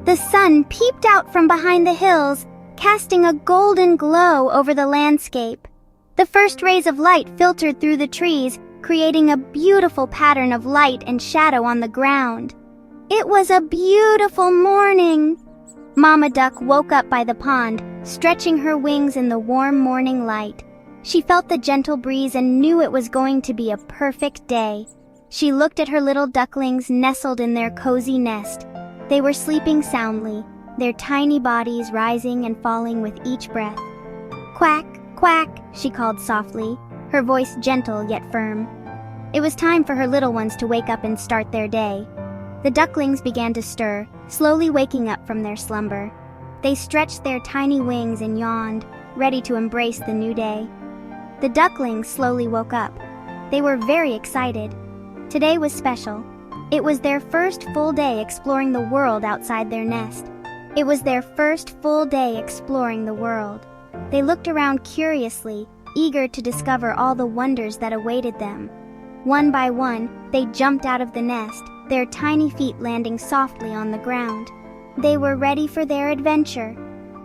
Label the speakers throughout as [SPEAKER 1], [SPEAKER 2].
[SPEAKER 1] The sun peeped out from behind the hills, casting a golden glow over the landscape. The first rays of light filtered through the trees, creating a beautiful pattern of light and shadow on the ground. It was a beautiful morning. Mama Duck woke up by the pond, stretching her wings in the warm morning light. She felt the gentle breeze and knew it was going to be a perfect day. She looked at her little ducklings nestled in their cozy nest. They were sleeping soundly, their tiny bodies rising and falling with each breath. "Quack, quack," she called softly, her voice gentle yet firm. It was time for her little ones to wake up and start their day. The ducklings began to stir, slowly waking up from their slumber. They stretched their tiny wings and yawned, ready to embrace the new day. The ducklings slowly woke up. They were very excited. Today was special. It was their first full day exploring the world outside their nest. It was their first full day exploring the world. They looked around curiously, eager to discover all the wonders that awaited them. One by one, they jumped out of the nest, their tiny feet landing softly on the ground. They were ready for their adventure.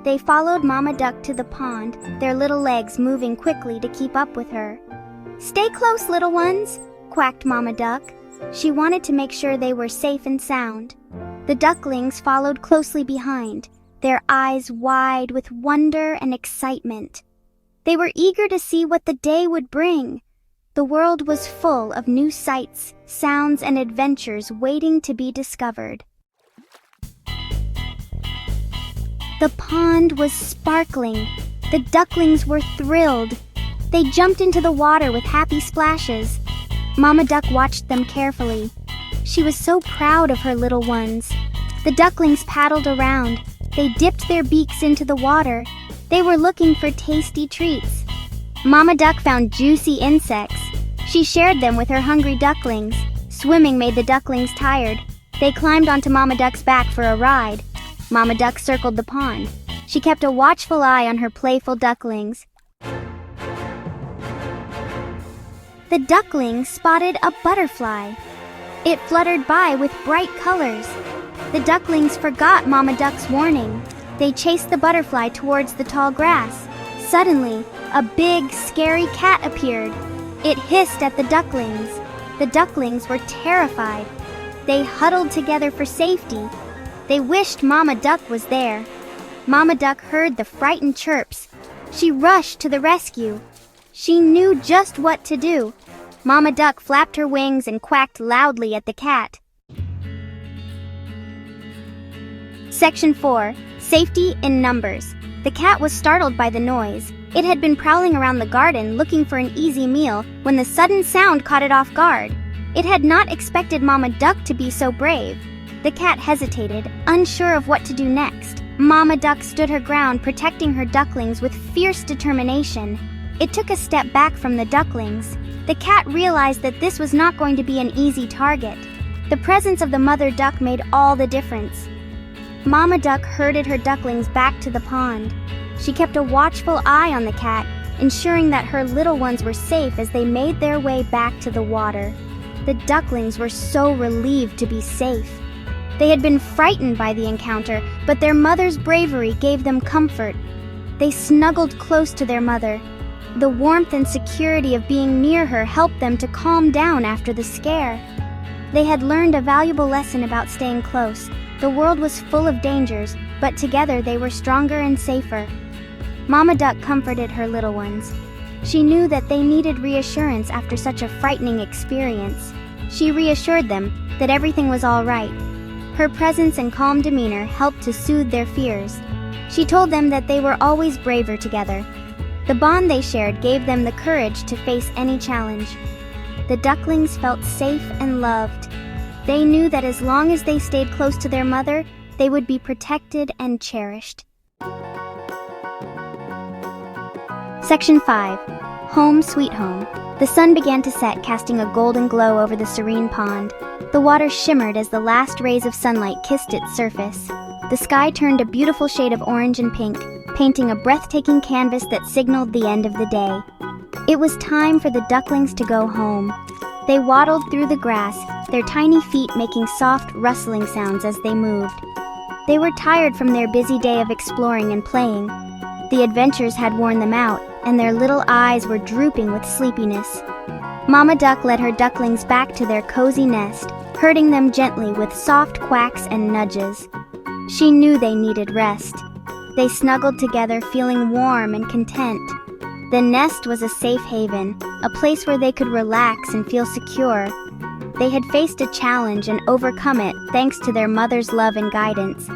[SPEAKER 1] They followed Mama Duck to the pond, their little legs moving quickly to keep up with her. "Stay close, little ones," quacked Mama Duck. She wanted to make sure they were safe and sound. The ducklings followed closely behind, their eyes wide with wonder and excitement. They were eager to see what the day would bring. The world was full of new sights, sounds, and adventures waiting to be discovered. The pond was sparkling. The ducklings were thrilled. They jumped into the water with happy splashes. Mama Duck watched them carefully. She was so proud of her little ones. The ducklings paddled around. They dipped their beaks into the water. They were looking for tasty treats. Mama Duck found juicy insects. She shared them with her hungry ducklings. Swimming made the ducklings tired. They climbed onto Mama Duck's back for a ride. Mama Duck circled the pond. She kept a watchful eye on her playful ducklings. The ducklings spotted a butterfly. It fluttered by with bright colors. The ducklings forgot Mama Duck's warning. They chased the butterfly towards the tall grass. Suddenly, a big, scary cat appeared. It hissed at the ducklings. The ducklings were terrified. They huddled together for safety. They wished Mama Duck was there. Mama Duck heard the frightened chirps. She rushed to the rescue. She knew just what to do. Mama Duck flapped her wings and quacked loudly at the cat. Section 4. Safety in Numbers. The cat was startled by the noise. It had been prowling around the garden looking for an easy meal when the sudden sound caught it off guard. It had not expected Mama Duck to be so brave. The cat hesitated, unsure of what to do next. Mama Duck stood her ground, protecting her ducklings with fierce determination. It took a step back from the ducklings. The cat realized that this was not going to be an easy target. The presence of the mother duck made all the difference. Mama Duck herded her ducklings back to the pond. She kept a watchful eye on the cat, ensuring that her little ones were safe as they made their way back to the water. The ducklings were so relieved to be safe. They had been frightened by the encounter, but their mother's bravery gave them comfort. They snuggled close to their mother. The warmth and security of being near her helped them to calm down after the scare. They had learned a valuable lesson about staying close. The world was full of dangers, but together they were stronger and safer. Mama Duck comforted her little ones. She knew that they needed reassurance after such a frightening experience. She reassured them that everything was all right. Her presence and calm demeanor helped to soothe their fears. She told them that they were always braver together. The bond they shared gave them the courage to face any challenge. The ducklings felt safe and loved. They knew that as long as they stayed close to their mother, they would be protected and cherished. Section 5. Home Sweet Home. The sun began to set, casting a golden glow over the serene pond. The water shimmered as the last rays of sunlight kissed its surface. The sky turned a beautiful shade of orange and pink, painting a breathtaking canvas that signaled the end of the day. It was time for the ducklings to go home. They waddled through the grass, their tiny feet making soft, rustling sounds as they moved. They were tired from their busy day of exploring and playing. The adventures had worn them out, and their little eyes were drooping with sleepiness. Mama Duck led her ducklings back to their cozy nest, herding them gently with soft quacks and nudges. She knew they needed rest. They snuggled together, feeling warm and content. The nest was a safe haven, a place where they could relax and feel secure. They had faced a challenge and overcome it thanks to their mother's love and guidance.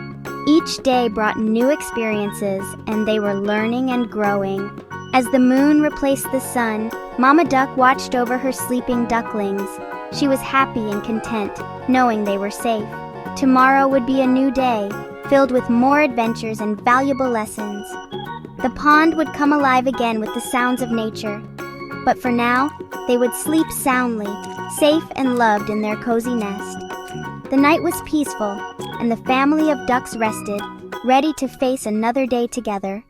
[SPEAKER 1] Each day brought new experiences, and they were learning and growing. As the moon replaced the sun, Mama Duck watched over her sleeping ducklings. She was happy and content, knowing they were safe. Tomorrow would be a new day, filled with more adventures and valuable lessons. The pond would come alive again with the sounds of nature. But for now, they would sleep soundly, safe and loved in their cozy nest. The night was peaceful, and the family of ducks rested, ready to face another day together.